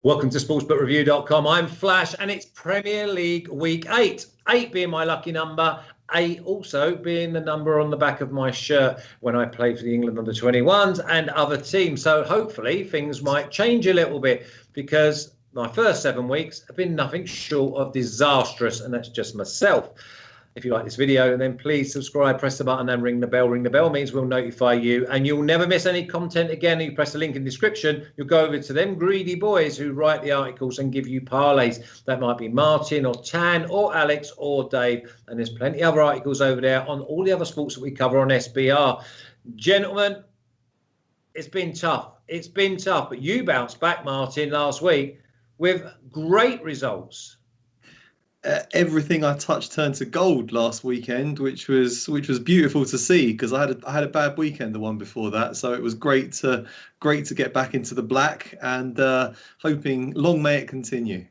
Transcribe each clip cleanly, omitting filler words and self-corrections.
Welcome to sportsbookreview.com. I'm Flash and it's Premier League Week 8. 8 being my lucky number, 8 also being the number on the back of my shirt when I play for the England under-21s and other teams. So hopefully things might change a little bit because my first 7 weeks have been nothing short of disastrous, and that's just myself. If you like this video, then please subscribe, press the button and ring the bell. Ring the bell means we'll notify you and you'll never miss any content again. You press the link in the description, you'll go over to them greedy boys who write the articles and give you parlays. That might be Martin or Tan or Alex or Dave. And there's plenty of other articles over there on all the other sports that we cover on SBR. Gentlemen, it's been tough. It's been tough, but you bounced back, Martin, last week with great results. Everything I touched turned to gold last weekend, which was beautiful to see because I had a bad weekend, the one before that. So it was great to get back into the black, and hoping long may it continue.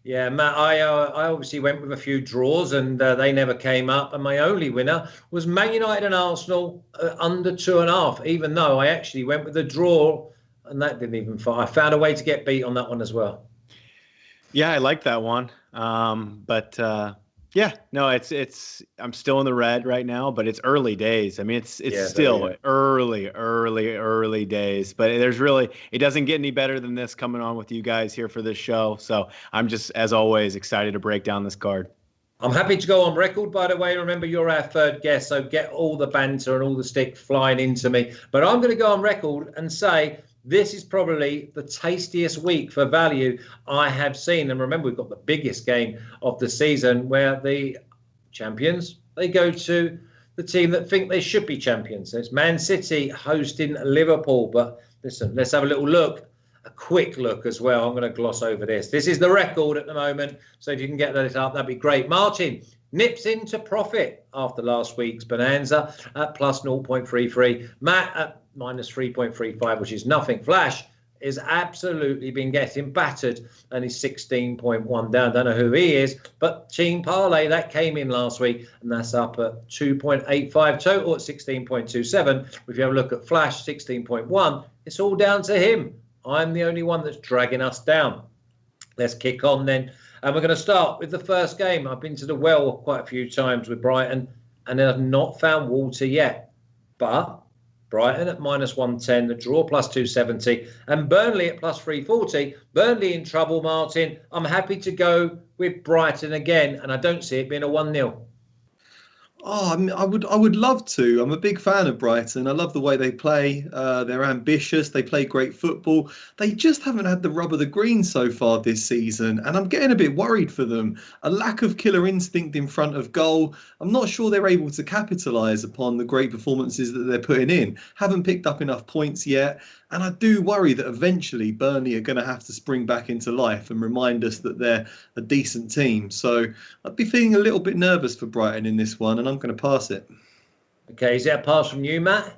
Yeah, Matt, I obviously went with a few draws and they never came up. And my only winner was Man United and Arsenal under 2.5, even though I actually went with a draw and that didn't even fall. I found a way to get beat on that one as well. Yeah, I like that one. Yeah, no, it's I'm still in the red right now, but it's early days. I mean, it's still early days, but it doesn't get any better than this coming on with you guys here for this show. So I'm just, as always, excited to break down this card. I'm happy to go on record, by the way. Remember, you're our third guest, so get all the banter and all the stick flying into me. But I'm going to go on record and say this is probably the tastiest week for value I have seen. And remember, we've got the biggest game of the season where the champions, they go to the team that think they should be champions. So it's Man City hosting Liverpool. But listen, let's have a little look, a quick look as well. I'm going to gloss over this. This is the record at the moment. So if you can get that up, that'd be great. Martin nips into profit after last week's bonanza at plus 0.33. Matt at minus 3.35, which is nothing. Flash is absolutely been getting battered and he's 16.1 down. Don't know who he is, but Team Parlay, that came in last week and that's up at 2.85 total at 16.27. If you have a look at Flash, 16.1, it's all down to him. I'm the only one that's dragging us down. Let's kick on then. And we're going to start with the first game. I've been to the well quite a few times with Brighton and I've not found water yet. But Brighton at minus 110, the draw plus 270, and Burnley at plus 340. Burnley in trouble, Martin. I'm happy to go with Brighton again, and I don't see it being a 1-0. Oh, I mean, I would love to. I'm a big fan of Brighton. I love the way they play. They're ambitious. They play great football. They just haven't had the rub of the green so far this season, and I'm getting a bit worried for them. A lack of killer instinct in front of goal. I'm not sure they're able to capitalise upon the great performances that they're putting in. Haven't picked up enough points yet. And I do worry that eventually Burnley are going to have to spring back into life and remind us that they're a decent team. So I'd be feeling a little bit nervous for Brighton in this one, and I'm going to pass it. Okay, is that a pass from you, Matt?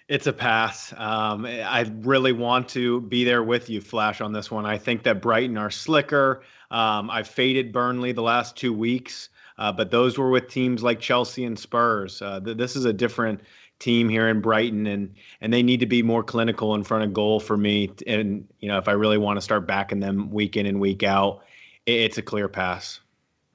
It's a pass. I really want to be there with you, Flash, on this one. I think that Brighton are slicker. I've faded Burnley the last 2 weeks, but those were with teams like Chelsea and Spurs. This is a different team here in Brighton, and they need to be more clinical in front of goal for me. And if I really want to start backing them week in and week out, it's a clear pass.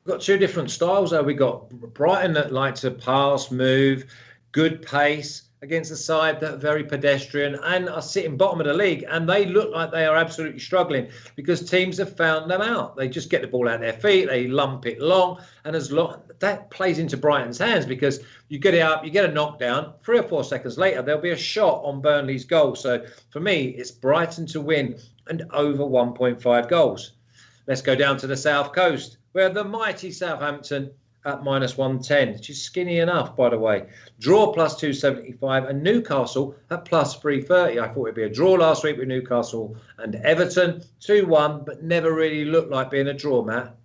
We've got two different styles though. We've got Brighton that like to pass, move, good pace against a side that are very pedestrian and are sitting bottom of the league, and they look like they are absolutely struggling because teams have found them out. They just get the ball out of their feet, they lump it long, and that plays into Brighton's hands because you get it up, you get a knockdown, 3 or 4 seconds later there'll be a shot on Burnley's goal. So for me, it's Brighton to win and over 1.5 goals. Let's go down to the south coast where the mighty Southampton at minus 110, which is skinny enough, by the way. Draw plus 275 and Newcastle at plus 330. I thought it'd be a draw last week with Newcastle and Everton, 2-1, but never really looked like being a draw, Matt.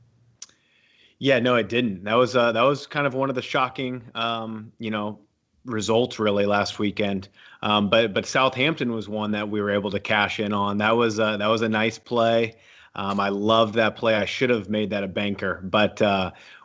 Yeah, no, it didn't. That was kind of one of the shocking, results really last weekend. But Southampton was one that we were able to cash in on. That was a nice play. I loved that play. I should have made that a banker, but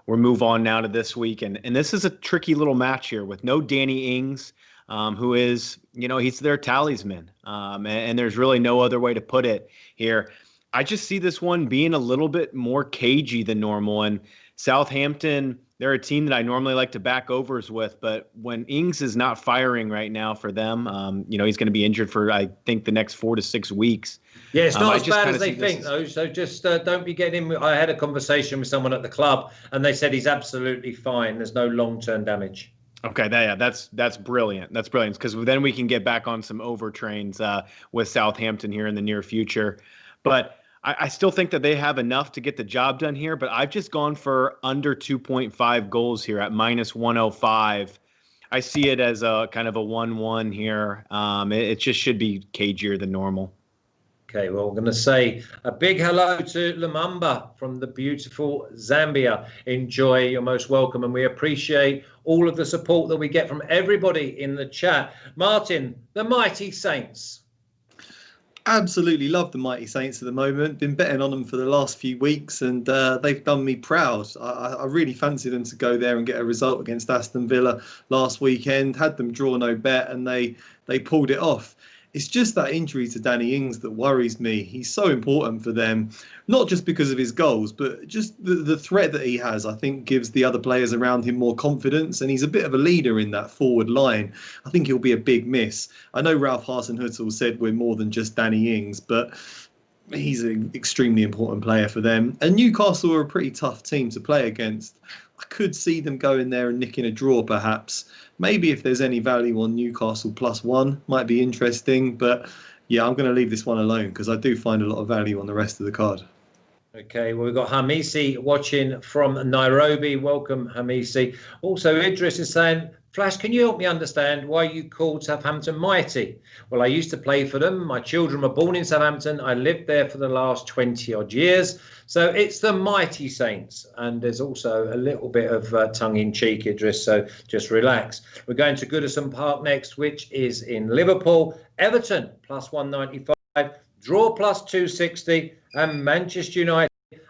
we'll move on now to this week. And this is a tricky little match here with no Danny Ings, who is, he's their talisman. And there's really no other way to put it here. I just see this one being a little bit more cagey than normal. And Southampton, they're a team that I normally like to back overs with, but when Ings is not firing right now for them, he's going to be injured for, I think, the next 4 to 6 weeks. Yeah, it's not as bad as they think, though. So just don't be getting him. I had a conversation with someone at the club, and they said he's absolutely fine. There's no long-term damage. Okay, that's brilliant. That's brilliant because then we can get back on some overtrains with Southampton here in the near future. But I still think that they have enough to get the job done here. But I've just gone for under 2.5 goals here at -105. I see it as a kind of a 1-1 here. It just should be cagier than normal. Okay, well, we're going to say a big hello to Lumumba from the beautiful Zambia. Enjoy, you're most welcome, and we appreciate all of the support that we get from everybody in the chat. Martin, the Mighty Saints. Absolutely love the Mighty Saints at the moment. Been betting on them for the last few weeks, and they've done me proud. I really fancy them to go there and get a result against Aston Villa last weekend. Had them draw no bet, and they pulled it off. It's just that injury to Danny Ings that worries me. He's so important for them, not just because of his goals, but just the threat that he has, I think, gives the other players around him more confidence. And he's a bit of a leader in that forward line. I think he'll be a big miss. I know Ralph Hasenhüttl said we're more than just Danny Ings, but he's an extremely important player for them. And Newcastle are a pretty tough team to play against. I could see them going there and nicking a draw, perhaps. Maybe if there's any value on Newcastle +1, might be interesting. But yeah, I'm going to leave this one alone because I do find a lot of value on the rest of the card. Okay, well, we've got Hamisi watching from Nairobi. Welcome, Hamisi. Also, Idris is saying, Flash, can you help me understand why you called Southampton mighty? Well, I used to play for them. My children were born in Southampton. I lived there for the last 20-odd years. So it's the Mighty Saints. And there's also a little bit of tongue-in-cheek, Idris, so just relax. We're going to Goodison Park next, which is in Liverpool. Everton, +195. Draw +260. And Manchester United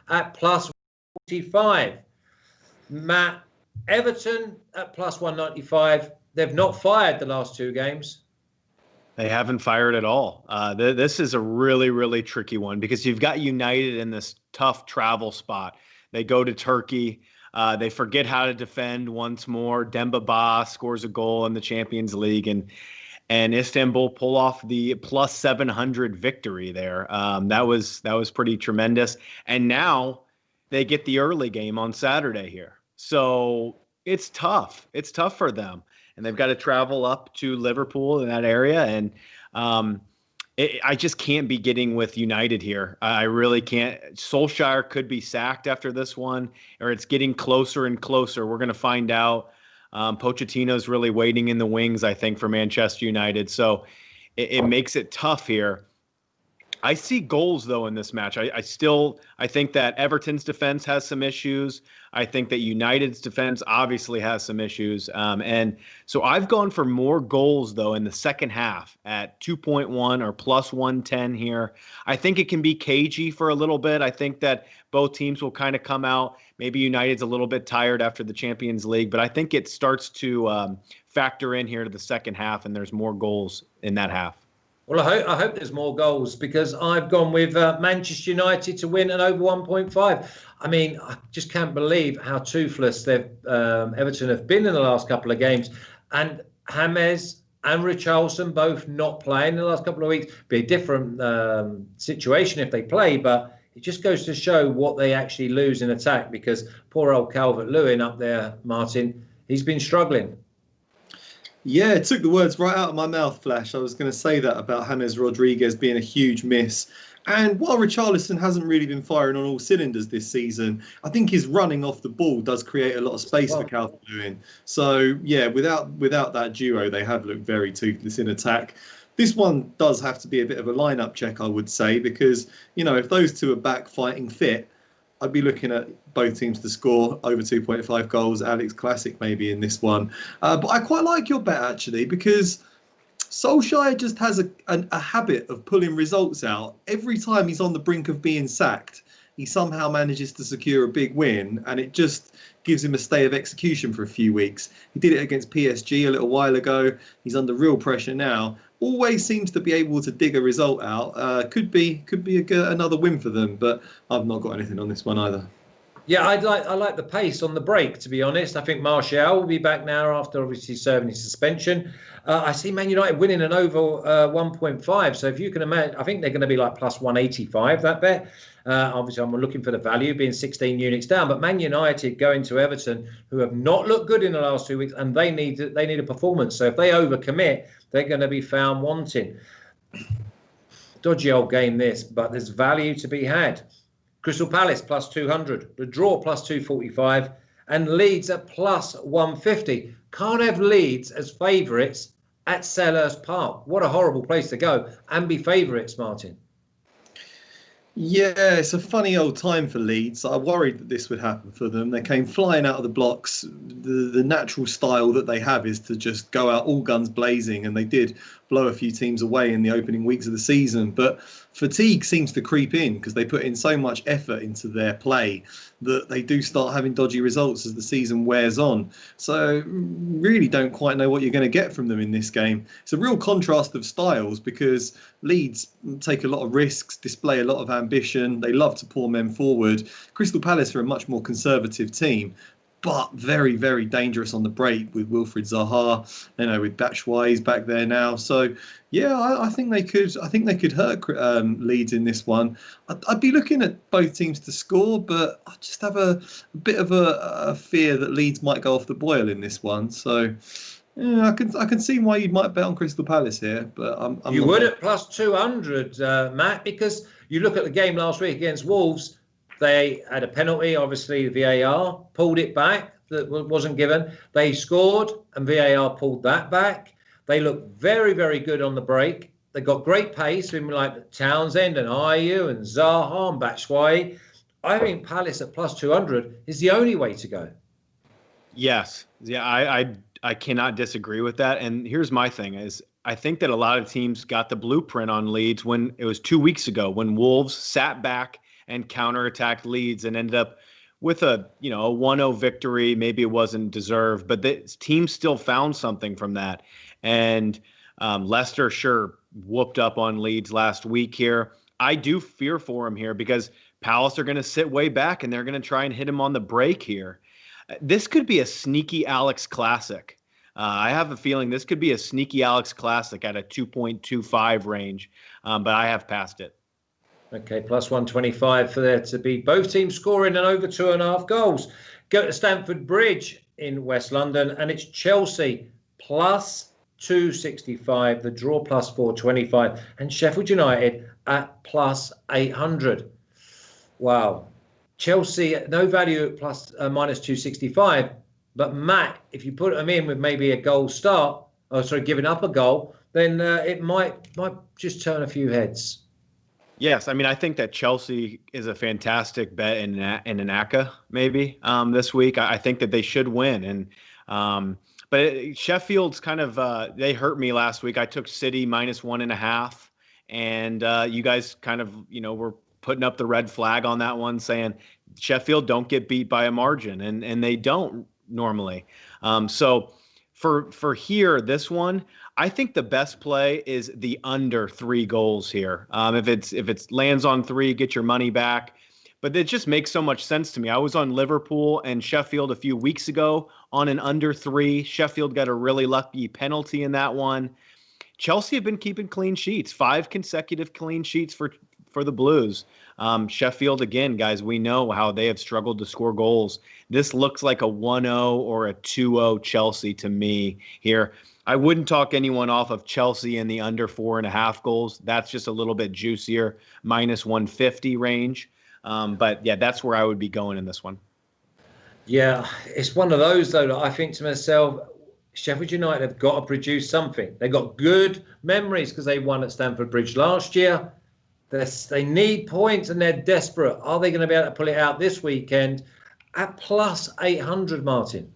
at +45. Matt, Everton at +195. They've not fired the last 2 games. They haven't fired at all. This is a really, really tricky one because you've got United in this tough travel spot. They go to Turkey. They forget how to defend once more. Demba Ba scores a goal in the Champions League, and Istanbul pull off the +700 victory there. That was pretty tremendous. And now they get the early game on Saturday here. So it's tough. It's tough for them. And they've got to travel up to Liverpool in that area. And I just can't be getting with United here. I really can't. Solskjaer could be sacked after this one, or it's getting closer and closer. We're going to find out. Pochettino's really waiting in the wings, I think, for Manchester United. So it makes it tough here. I see goals, though, in this match. I think that Everton's defense has some issues. I think that United's defense obviously has some issues. And so I've gone for more goals, though, in the second half at 2.1 or +110 here. I think it can be cagey for a little bit. I think that both teams will kind of come out. Maybe United's a little bit tired after the Champions League, but I think it starts to factor in here to the second half, and there's more goals in that half. Well, I hope there's more goals because I've gone with Manchester United to win and over 1.5. I mean, I just can't believe how toothless Everton have been in the last couple of games. And James and Richarlison both not playing in the last couple of weeks. Be a different situation if they play, but it just goes to show what they actually lose in attack because poor old Calvert-Lewin up there, Martin, he's been struggling. Yeah, it took the words right out of my mouth, Flash. I was going to say that about James Rodriguez being a huge miss. And while Richarlison hasn't really been firing on all cylinders this season, I think his running off the ball does create a lot of space for Calvert-Lewin. So, yeah, without that duo, they have looked very toothless in attack. This one does have to be a bit of a lineup check, I would say, because, if those two are back fighting fit, I'd be looking at both teams to score over 2.5 goals. Alex Classic maybe in this one. But I quite like your bet, actually, because Solskjaer just has a habit of pulling results out. Every time he's on the brink of being sacked, he somehow manages to secure a big win, and it just gives him a stay of execution for a few weeks. He did it against PSG a little while ago. He's under real pressure now. always seems to be able to dig a result out. Could be another win for them, but I've not got anything on this one either. Yeah, I like the pace on the break, to be honest. I think Martial will be back now after obviously serving his suspension. I see Man United winning an over 1.5. So if you can imagine, I think they're going to be like plus 185, that bet. Obviously, I'm looking for the value, being 16 units down. But Man United going to Everton, who have not looked good in the last 2 weeks, and they need a performance. So if they overcommit, they're going to be found wanting. Dodgy old game this, but there's value to be had. Crystal Palace plus 200, the draw plus 245, and Leeds at plus 150. Can't have Leeds as favourites at Selhurst Park. What a horrible place to go and be favourites, Martin. Yeah, it's a funny old time for Leeds. I worried that this would happen for them. They came flying out of the blocks. The natural style that they have is to just go out all guns blazing, and they did blow a few teams away in the opening weeks of the season. But fatigue seems to creep in because they put in so much effort into their play that they do start having dodgy results as the season wears on. So really don't quite know what you're going to get from them in this game. It's a real contrast of styles because Leeds take a lot of risks, display a lot of ambition. They love to pour men forward. Crystal Palace are a much more conservative team, but very, very dangerous on the break with Wilfried Zaha, with Batshuayi's back there now. So, yeah, I think they could. I think they could hurt Leeds in this one. I'd be looking at both teams to score, but I just have a bit of a fear that Leeds might go off the boil in this one. So, yeah, I can see why you might bet on Crystal Palace here, but you would at plus 200, Matt, because you look at the game last week against Wolves. They had a penalty, obviously the VAR pulled it back, that wasn't given. They scored and VAR pulled that back. They looked very, very good on the break. They got great pace, like Townsend and Ayew and Zaha and Batshuayi. I think Palace at plus 200 is the only way to go. Yes. Yeah, I cannot disagree with that. And here's my thing is I think that a lot of teams got the blueprint on Leeds when it was 2 weeks ago when Wolves sat back and counterattacked Leeds and ended up with a 1-0 victory. Maybe it wasn't deserved, but the team still found something from that. And Leicester sure whooped up on Leeds last week here. I do fear for him here because Palace are going to sit way back and they're going to try and hit him on the break here. This could be a sneaky Alex classic. I have a feeling this could be a sneaky Alex classic at a 2.25 range, but I have passed it. Okay, plus 125 for there to be both teams scoring and over 2.5 goals. Go to Stamford Bridge in West London, and it's Chelsea plus 265, the draw plus 425, and Sheffield United at plus 800. Wow. Chelsea, no value at plus minus 265, but Matt, if you put them in with maybe a goal start, giving up a goal, then it might just turn a few heads. Yes, I mean, I think that Chelsea is a fantastic bet in an ACA maybe this week. I think that they should win. But Sheffield's kind of they hurt me last week. I took City minus 1.5, and you guys kind of were putting up the red flag on that one, saying Sheffield don't get beat by a margin, and they don't normally. So for here, this one, I think the best play is the under 3 goals here. If it lands on 3, get your money back. But it just makes so much sense to me. I was on Liverpool and Sheffield a few weeks ago on an under 3. Sheffield got a really lucky penalty in that one. Chelsea have been keeping clean sheets, 5 consecutive clean sheets for the Blues. Sheffield, again, guys, we know how they have struggled to score goals. This looks like a 1-0 or a 2-0 Chelsea to me here. I wouldn't talk anyone off of Chelsea in the under 4.5 goals. That's just a little bit juicier, minus 150 range. But yeah, that's where I would be going in this one. Yeah, it's one of those, though, that I think to myself, Sheffield United have got to produce something. They've got good memories because they won at Stamford Bridge last year. They need points and they're desperate. Are they going to be able to pull it out this weekend at plus 800, Martin?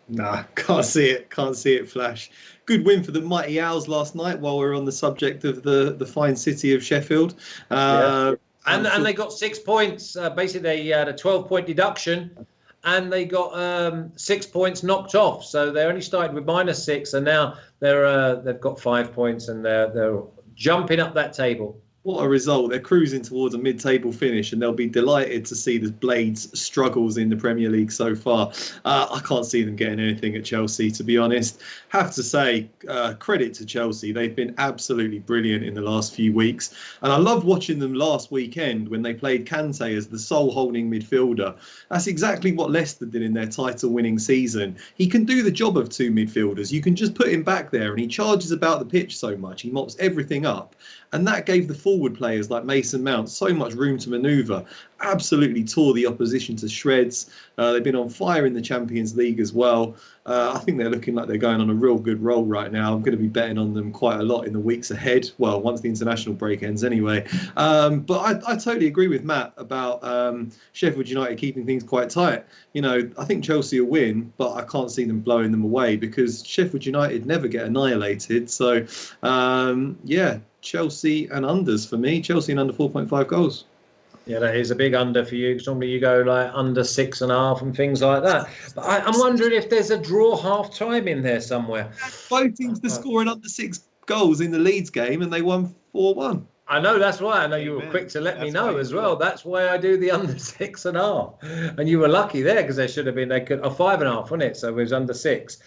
Nah, can't see it, Flash. Good win for the Mighty Owls last night while we were on the subject of the fine city of Sheffield. And they got 6 points. Basically, they had a 12-point deduction and they got 6 points knocked off. So they only started with -6, and now they've got 5 points, and they're jumping up that table. What a result. They're cruising towards a mid-table finish, and they'll be delighted to see the Blades' struggles in the Premier League so far. I can't see them getting anything at Chelsea, to be honest. Have to say, credit to Chelsea. They've been absolutely brilliant in the last few weeks. And I loved watching them last weekend when they played Kante as the sole holding midfielder. That's exactly what Leicester did in their title-winning season. He can do the job of two midfielders. You can just put him back there, and he charges about the pitch so much. He mops everything up. And that gave the forward players like Mason Mount so much room to manoeuvre. Absolutely tore the opposition to shreds. They've been on fire in the Champions League as well. I think they're looking like they're going on a real good roll right now. I'm going to be betting on them quite a lot in the weeks ahead. Well, once the international break ends anyway. But I totally agree with Matt about Sheffield United keeping things quite tight. You know, I think Chelsea will win, but I can't see them blowing them away because Sheffield United never get annihilated. So, yeah. Chelsea and unders for me. Chelsea and under 4.5 goals. Yeah, that is a big under for you. Because normally you go like under 6.5 and things like that. But I'm wondering if there's a draw half time in there somewhere. Both teams to scoring under 6 goals in the Leeds game, and they won 4-1. I know, that's why. I know you were quick to let me know as well. That's why I do the under 6.5. And you were lucky there because there should have been 5.5, wasn't it? So it was under 6.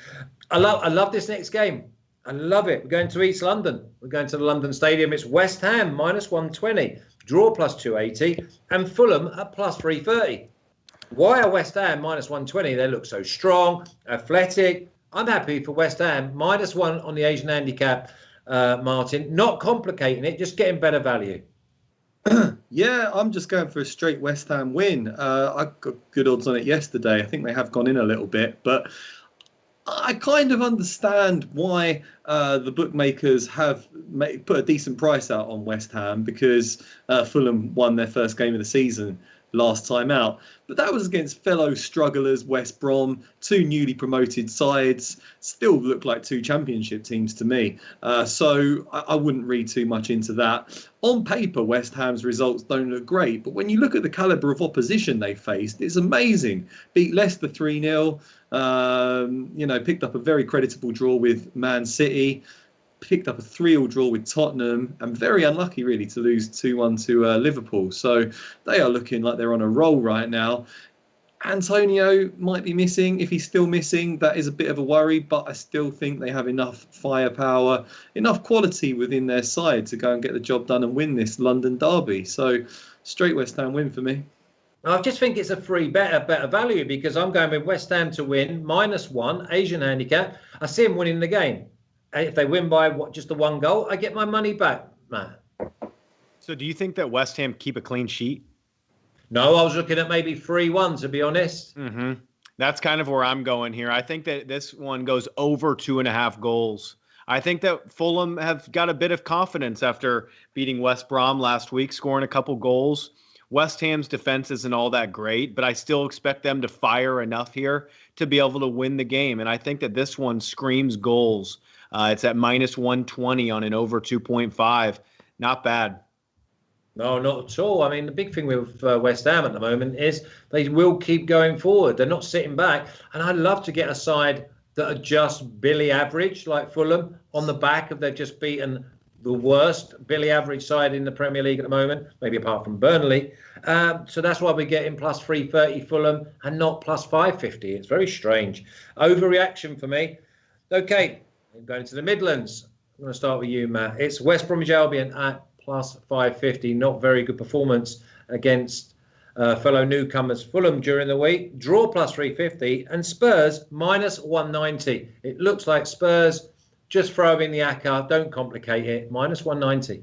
I love this next game. I love it. We're going to East London. We're going to the London Stadium. It's West Ham -120, draw +280, and Fulham at +330. Why are West Ham -120? They look so strong, athletic. I'm happy for West Ham -1 on the Asian handicap, Martin. Not complicating it, just getting better value. Yeah, I'm just going for a straight West Ham win. I got good odds on it yesterday. I think they have gone in a little bit, but I kind of understand why the bookmakers have put a decent price out on West Ham because Fulham won their first game of the season last time out. But that was against fellow strugglers, West Brom, two newly promoted sides, still look like two championship teams to me. So I wouldn't read too much into that. On paper, West Ham's results don't look great, but when you look at the calibre of opposition they faced, it's amazing. Beat Leicester 3-0, picked up a very creditable draw with Man City, picked up a 3-3 draw with Tottenham, and very unlucky really to lose 2-1 to Liverpool. So they are looking like they're on a roll right now. Antonio might be missing. If he's still missing, that is a bit of a worry, but I still think they have enough firepower, enough quality within their side to go and get the job done and win this London derby. So straight West Ham win for me. I just think it's a free bet, a better value, because I'm going with West Ham to win, -1, Asian handicap. I see them winning the game. If they win by just the 1 goal, I get my money back, Matt. So do you think that West Ham keep a clean sheet? No, I was looking at maybe 3-1, to be honest. Mm-hmm. That's kind of where I'm going here. I think that this one goes over 2.5 goals. I think that Fulham have got a bit of confidence after beating West Brom last week, scoring a couple goals. West Ham's defense isn't all that great, but I still expect them to fire enough here to be able to win the game. And I think that this one screams goals. It's at -120 on an over 2.5. Not bad. No, not at all. I mean, the big thing with West Ham at the moment is they will keep going forward. They're not sitting back. And I'd love to get a side that are just Billy average, like Fulham, on the back of they've just beaten the worst Billy average side in the Premier League at the moment, maybe apart from Burnley. So that's why we're getting +330 Fulham and not +550. It's very strange. Overreaction for me. Okay, I'm going to the Midlands. I'm going to start with you, Matt. It's West Bromwich Albion at +550. Not very good performance against fellow newcomers Fulham during the week. Draw +350 and Spurs -190. It looks like Spurs just throw in the ACCA. Don't complicate it. -190.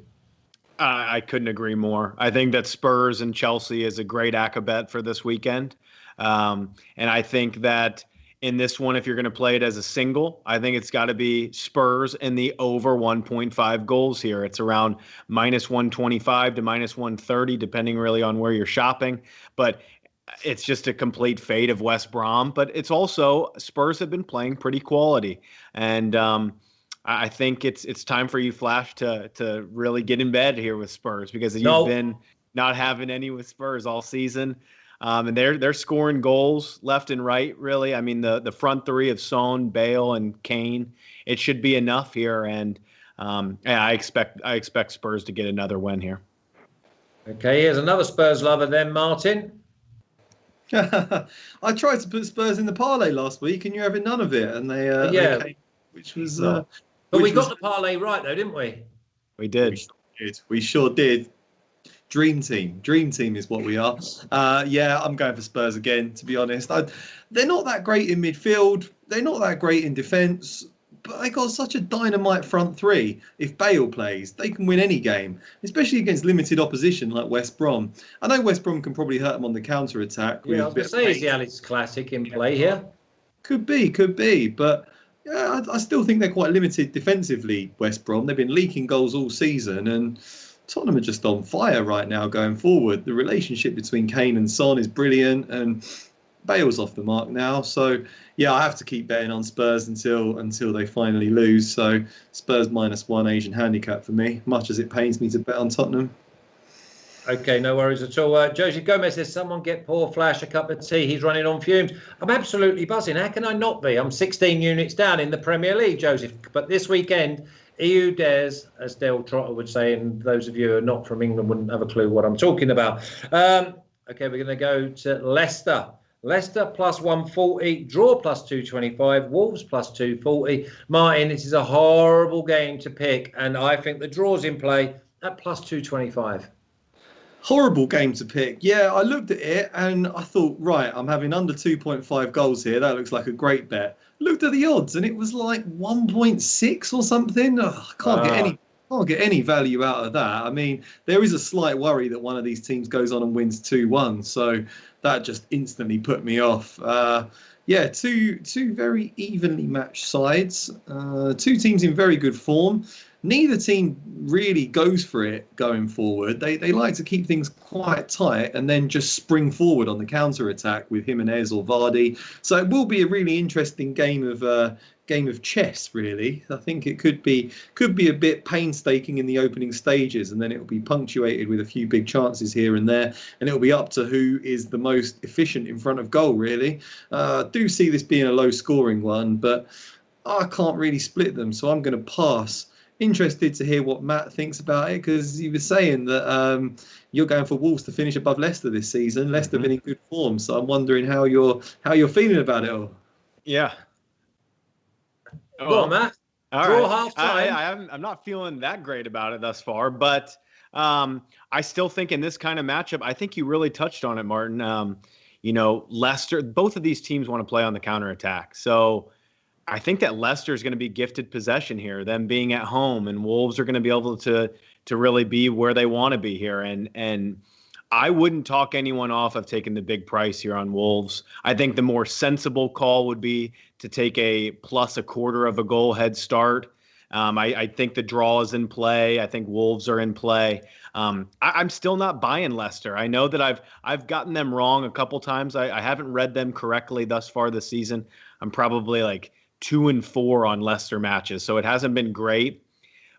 I couldn't agree more. I think that Spurs and Chelsea is a great ACCA bet for this weekend. And I think that in this one, if you're going to play it as a single, I think it's got to be Spurs in the over 1.5 goals here. It's around -125 to -130, depending really on where you're shopping. But it's just a complete fade of West Brom. But it's also Spurs have been playing pretty quality. And I think it's time for you, Flash, to really get in bed here with Spurs because you've been not having any with Spurs all season. And they're scoring goals left and right, really. I mean, the front three of Son, Bale, and Kane, it should be enough here. And I expect Spurs to get another win here. Okay, here's another Spurs lover then, Martin. I tried to put Spurs in the parlay last week, and you're having none of it. And they came, which was. But we got the parlay right, though, didn't we? We did. We sure did. Dream team is what we are. Yeah, I'm going for Spurs again, to be honest. They're not that great in midfield. They're not that great in defence. But they got such a dynamite front three. If Bale plays, they can win any game, especially against limited opposition like West Brom. I know West Brom can probably hurt them on the counter-attack. Yeah, I was going to say, is the Alex Classic in play here? Could be. But yeah, I still think they're quite limited defensively, West Brom. They've been leaking goals all season, and Tottenham are just on fire right now going forward. The relationship between Kane and Son is brilliant, and Bale's off the mark now. So, yeah, I have to keep betting on Spurs until they finally lose. So, Spurs -1 Asian handicap for me, much as it pains me to bet on Tottenham. Okay, no worries at all. Josie Gomez says, someone get poor Flash a cup of tea. He's running on fumes. I'm absolutely buzzing. How can I not be? I'm 16 units down in the Premier League, Joseph. But this weekend, EU dares, as Dale Trotter would say, and those of you who are not from England wouldn't have a clue what I'm talking about. Okay, we're going to go to Leicester. Leicester +140, draw +225, Wolves +240. Martin, this is a horrible game to pick, and I think the draw's in play at +225. Horrible game to pick. Yeah, I looked at it and I thought, right, I'm having under 2.5 goals here. That looks like a great bet. Looked at the odds and it was like 1.6 or something. I can't get any value out of that. I mean, there is a slight worry that one of these teams goes on and wins 2-1. So that just instantly put me off. Yeah, two very evenly matched sides. Two teams in very good form. Neither team really goes for it going forward. They like to keep things quite tight and then just spring forward on the counter attack with Jimenez or Vardy. So it will be a really interesting game of chess, really. I think it could be a bit painstaking in the opening stages, and then it will be punctuated with a few big chances here and there, and it will be up to who is the most efficient in front of goal, really. I do see this being a low-scoring one, but I can't really split them, so I'm going to pass. Interested to hear what Matt thinks about it, because he was saying that you're going for Wolves to finish above Leicester this season. Leicester have been in good form, so I'm wondering how you're feeling about it all. Yeah. Go on, Matt. Draw half time. I'm not feeling that great about it thus far, but I still think in this kind of matchup, I think you really touched on it, Martin. Leicester, both of these teams want to play on the counterattack. So I think that Leicester is going to be gifted possession here, them being at home, and Wolves are going to be able to really be where they want to be here. And I wouldn't talk anyone off of taking the big price here on Wolves. I think the more sensible call would be to take a +1/4 of a goal head start. I think the draw is in play. I think Wolves are in play. I'm still not buying Leicester. I know that I've gotten them wrong a couple times. I haven't read them correctly thus far this season. I'm probably like 2-4 on Leicester matches, so it hasn't been great.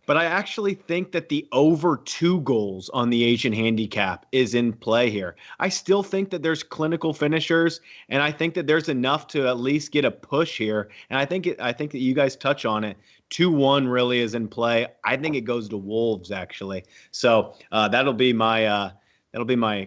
But I actually think that the over 2 goals on the Asian handicap is in play here. I still think that there's clinical finishers, and I think that there's enough to at least get a push here. And I think that you guys touch on it. 2-1 really is in play. I think it goes to Wolves actually. So that'll be my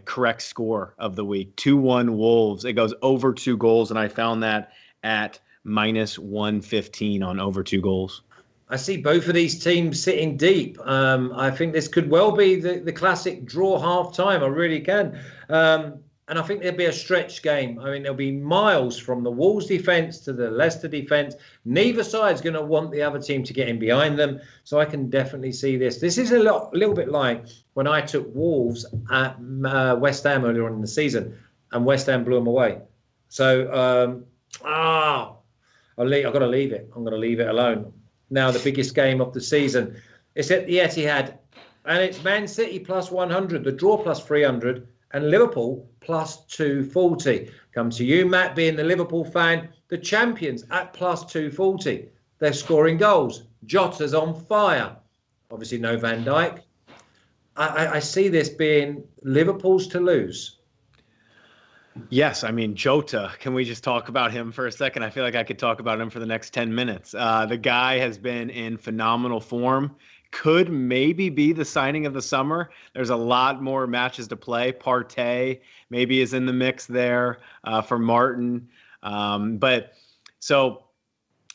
correct score of the week. 2-1 Wolves. It goes over 2 goals, and I found that at -115 on over 2 goals. I see both of these teams sitting deep. I think this could well be the classic draw half time. I really can. And I think there'll be a stretch game. I mean, there'll be miles from the Wolves defence to the Leicester defence. Neither side's going to want the other team to get in behind them. So I can definitely see this. This is a little bit like when I took Wolves at West Ham earlier on in the season, and West Ham blew them away. So, I've got to leave it. I'm going to leave it alone. Now the biggest game of the season. It's at the Etihad, and it's Man City +100, the draw +300, and Liverpool +240. Come to you, Matt, being the Liverpool fan. The champions at +240. They're scoring goals. Jota's on fire. Obviously no Van Dijk. I see this being Liverpool's to lose. Yes, I mean, Jota, can we just talk about him for a second? I feel like I could talk about him for the next 10 minutes. The guy has been in phenomenal form. Could maybe be the signing of the summer. There's a lot more matches to play. Partey maybe is in the mix there for Martin. But so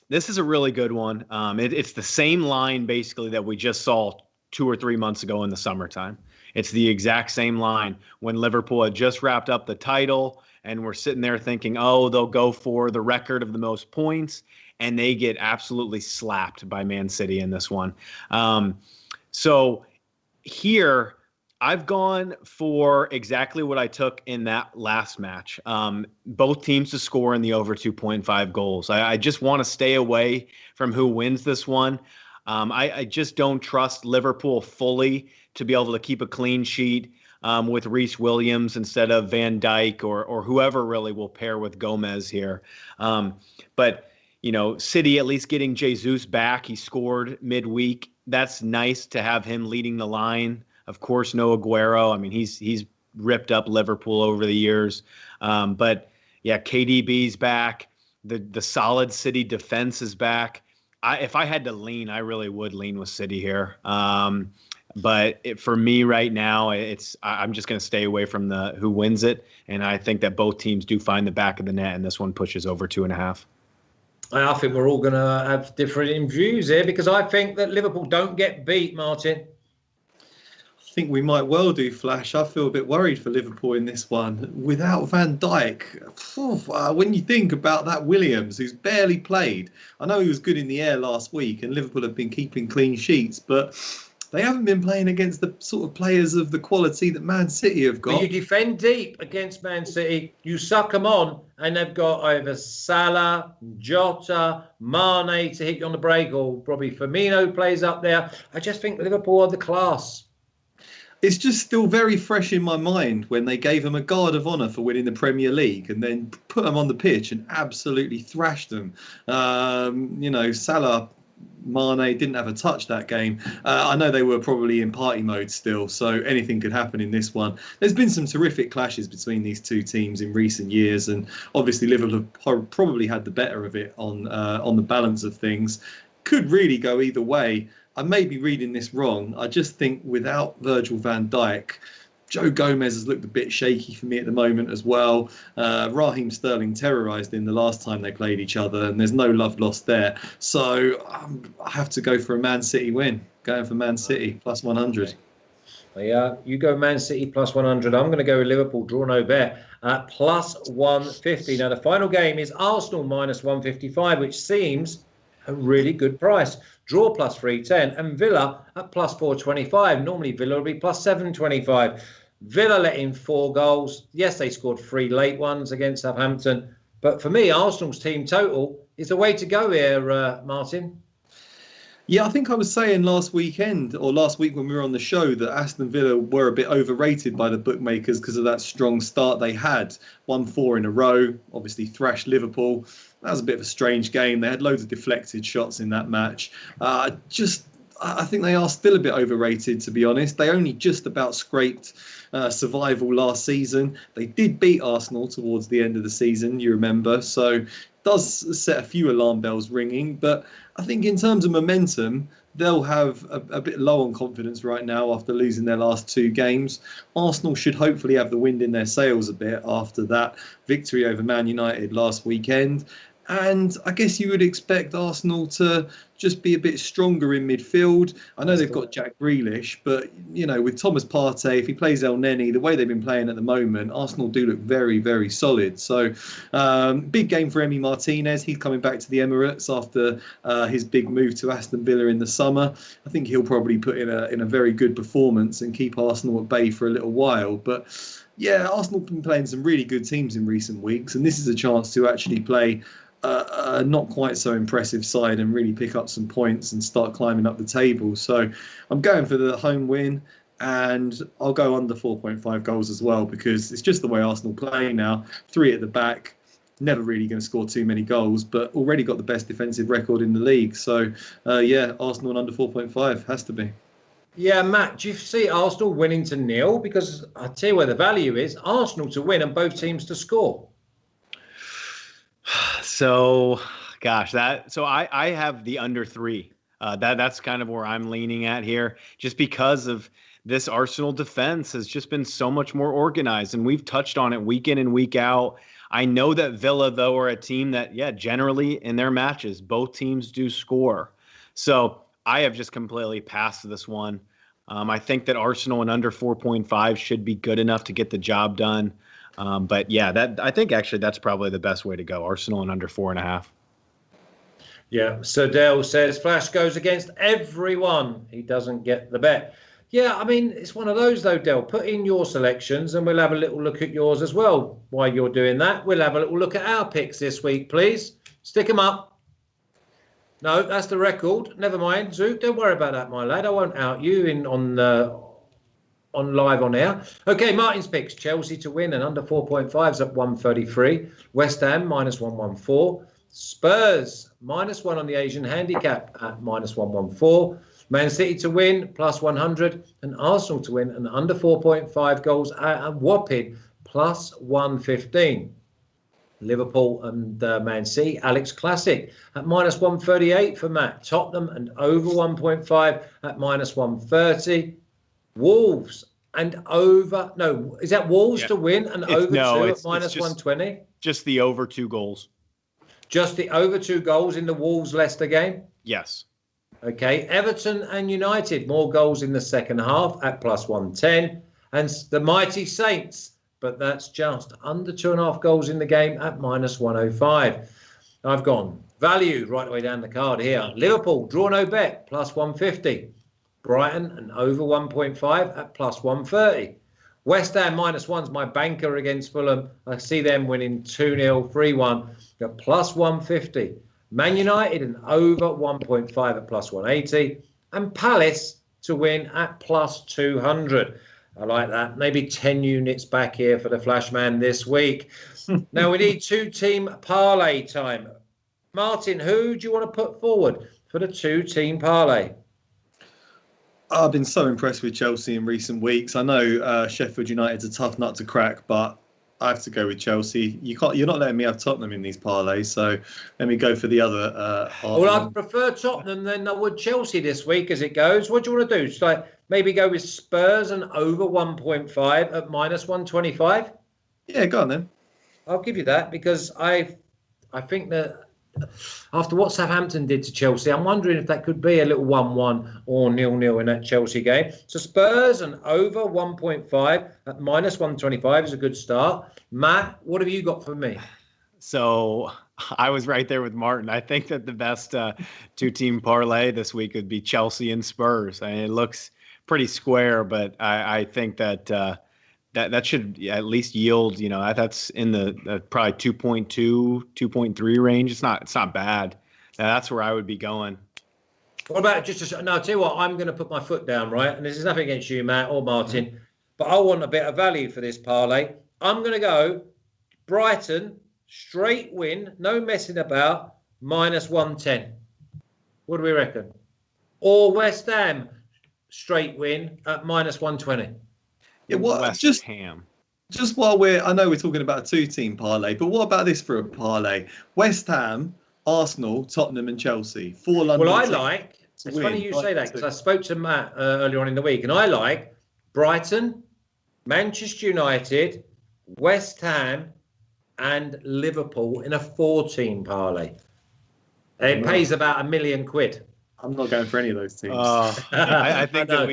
this is a really good one. It's the same line basically that we just saw 2 or 3 months ago in the summertime. It's the exact same line when Liverpool had just wrapped up the title and we're sitting there thinking, oh, they'll go for the record of the most points, and they get absolutely slapped by Man City in this one. So here, I've gone for exactly what I took in that last match. Both teams to score in the over 2.5 goals. I just want to stay away from who wins this one. I just don't trust Liverpool fully to be able to keep a clean sheet with Reece Williams instead of Van Dijk or whoever really will pair with Gomez here. But, City at least getting Jesus back. He scored midweek. That's nice to have him leading the line. Of course, no Aguero. I mean, he's ripped up Liverpool over the years. But, yeah, KDB's back. The solid City defense is back. If I had to lean, I really would lean with City here. But for me right now, I'm just going to stay away from the who wins it. And I think that both teams do find the back of the net, and this one pushes over 2.5. I think we're all going to have different views here because I think that Liverpool don't get beat, Martin. I think we might well do, Flash. I feel a bit worried for Liverpool in this one. Without Van Dijk, when you think about that Williams, who's barely played, I know he was good in the air last week and Liverpool have been keeping clean sheets, but they haven't been playing against the sort of players of the quality that Man City have got. But you defend deep against Man City, you suck them on, and they've got either Salah, Jota, Mane to hit you on the break, or probably Firmino plays up there. I just think Liverpool are the class. It's just still very fresh in my mind when they gave them a guard of honour for winning the Premier League and then put them on the pitch and absolutely thrashed them. Salah, Mane didn't have a touch that game. I know they were probably in party mode still, so anything could happen in this one. There's been some terrific clashes between these two teams in recent years, and obviously Liverpool have probably had the better of it on the balance of things. Could really go either way. I may be reading this wrong. I just think without Virgil van Dijk, Joe Gomez has looked a bit shaky for me at the moment as well. Raheem Sterling terrorised him the last time they played each other, and there's no love lost there. So I have to go for a Man City win. Going for Man City, plus 100. Yeah, you go Man City plus 100. I'm going to go with Liverpool, draw no bet, plus 150. Now, the final game is Arsenal minus 155, which seems a really good price. Draw plus 310 and Villa at plus 425. Normally Villa would be plus 725. Villa let in 4 goals. Yes, they scored 3 late ones against Southampton. But for me, Arsenal's team total is the way to go here, Martin. Yeah, I think I was saying last week when we were on the show that Aston Villa were a bit overrated by the bookmakers because of that strong start they had. Won 4 in a row, obviously thrashed Liverpool. That was a bit of a strange game. They had loads of deflected shots in that match. I think they are still a bit overrated, to be honest. They only just about scraped survival last season. They did beat Arsenal towards the end of the season, you remember. So it does set a few alarm bells ringing. But I think in terms of momentum, they'll have a bit low on confidence right now after losing their last 2 games. Arsenal should hopefully have the wind in their sails a bit after that victory over Man United last weekend. And I guess you would expect Arsenal to just be a bit stronger in midfield. I know they've got Jack Grealish, but, with Thomas Partey, if he plays El Neni, the way they've been playing at the moment, Arsenal do look very, very solid. So big game for Emi Martinez. He's coming back to the Emirates after his big move to Aston Villa in the summer. I think he'll probably put in a very good performance and keep Arsenal at bay for a little while. But yeah, Arsenal have been playing some really good teams in recent weeks, and this is a chance to actually play not quite so impressive side and really pick up some points and start climbing up the table. So I'm going for the home win, and I'll go under 4.5 goals as well because it's just the way Arsenal play now. 3 at the back, never really going to score too many goals, but already got the best defensive record in the league. So Arsenal under 4.5 has to be. Yeah, Matt, do you see Arsenal winning to nil? Because I tell you where the value is: Arsenal to win and both teams to score. So, gosh, I have the under 3. That's kind of where I'm leaning at here, just because of this Arsenal defense has just been so much more organized, and we've touched on it week in and week out. I know that Villa, though, are a team that, generally in their matches, both teams do score. So I have just completely passed this one. I think that Arsenal and under 4.5 should be good enough to get the job done. But I think actually that's probably the best way to go. Arsenal and under 4.5. Yeah, so Dale says Flash goes against everyone. He doesn't get the bet. Yeah, I mean, it's one of those though, Dale. Put in your selections and we'll have a little look at yours as well. While you're doing that, we'll have a little look at our picks this week, please. Stick them up. No, that's the record. Never mind, Zook. Don't worry about that, my lad. I won't out you on live on air. Okay, Martin's picks: Chelsea to win and under 4.5s at 133. West Ham -114. Spurs -1 on the Asian handicap at -114. Man City to win +100 and Arsenal to win and under 4.5 goals at a whopping +115. Liverpool and Man City, Alex Classic at -138 for Matt. Tottenham and over 1.5 at -130. Wolves and over. No, is that Wolves to win and over 2 at -120? Just the over 2 goals. Just the over 2 goals in the Wolves-Leicester game? Yes. Okay. Everton and United, more goals in the second half at +110. And the mighty Saints, but that's just under 2.5 goals in the game at -105. I've gone value right the way down the card here. Liverpool, draw no bet, +150. Brighton and over 1.5 at +130. West Ham -1's my banker against Fulham. I see them winning 2-0, 3-1 at +150. Man United and over 1.5 at +180. And Palace to win at +200. I like that. Maybe 10 units back here for the Flashman this week. Now we need 2-team parlay time. Martin, who do you want to put forward for the 2-team parlay? I've been so impressed with Chelsea in recent weeks. I know Sheffield United's a tough nut to crack, but I have to go with Chelsea. You're not letting me have Tottenham in these parlays, so let me go for the other. Well, I'd prefer Tottenham than I would Chelsea this week as it goes. What do you want to do? Should I maybe go with Spurs and over 1.5 at -125? Yeah, go on then. I'll give you that because I think that after what Southampton did to Chelsea, I'm wondering if that could be a little 1-1 or 0-0 in that Chelsea game. So Spurs and over 1.5 at -125 is a good start. Matt, what have you got for me? So I was right there with Martin. I think that the best 2-team parlay this week would be Chelsea and Spurs. I mean, it looks pretty square, but I think that that should at least yield, that's in the probably 2.2, 2.3 range. It's not bad. That's where I would be going. What about I'll tell you what, I'm going to put my foot down, right? And this is nothing against you, Matt or Martin, but I want a bit of value for this parlay. I'm going to go Brighton, straight win, no messing about, -110. What do we reckon? Or West Ham, straight win at -120. Yeah, West Ham. Just while I know we're talking about a 2-team parlay, but what about this for a parlay? West Ham, Arsenal, Tottenham, and Chelsea. 4 London. Well, it's funny you say that because I spoke to Matt earlier on in the week, and I like Brighton, Manchester United, West Ham, and Liverpool in a 4-team parlay. It pays about £1 million. I'm not going for any of those teams. I think that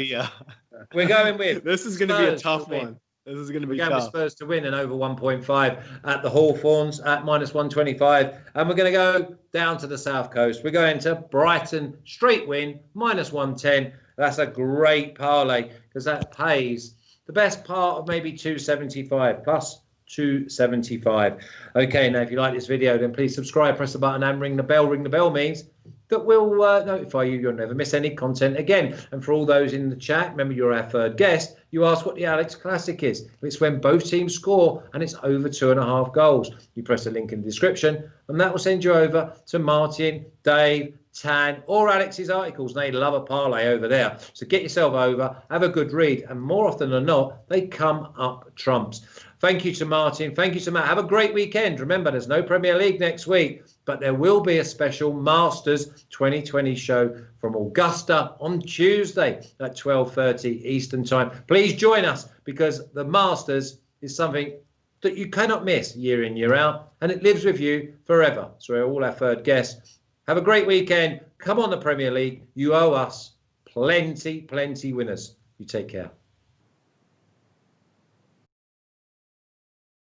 we're going with. This is going to be a tough one. This is going to be tough. We're going with Spurs to win and over 1.5 at the Hawthorns at -125. And we're going to go down to the South Coast. We're going to Brighton, straight win, -110. That's a great parlay because that pays the best part of maybe 275 plus 275. Okay, now if you like this video, then please subscribe, press the button and ring the bell. Ring the bell means that will notify you. You'll never miss any content again. And for all those in the chat, remember you're our third guest. You ask what the Alex Classic is. It's when both teams score and it's over 2.5 goals. You press the link in the description and that will send you over to Martin, Dave, Tan, or Alex's articles. They love a parlay over there. So get yourself over, have a good read, and more often than not, they come up trumps. Thank you to Martin. Thank you to Matt. Have a great weekend. Remember, there's no Premier League next week, but there will be a special Masters 2020 show from Augusta on Tuesday at 12:30 Eastern Time. Please join us, because the Masters is something that you cannot miss year in, year out, and it lives with you forever. So all our third guests. Have a great weekend. Come on, the Premier League. You owe us plenty winners. You take care.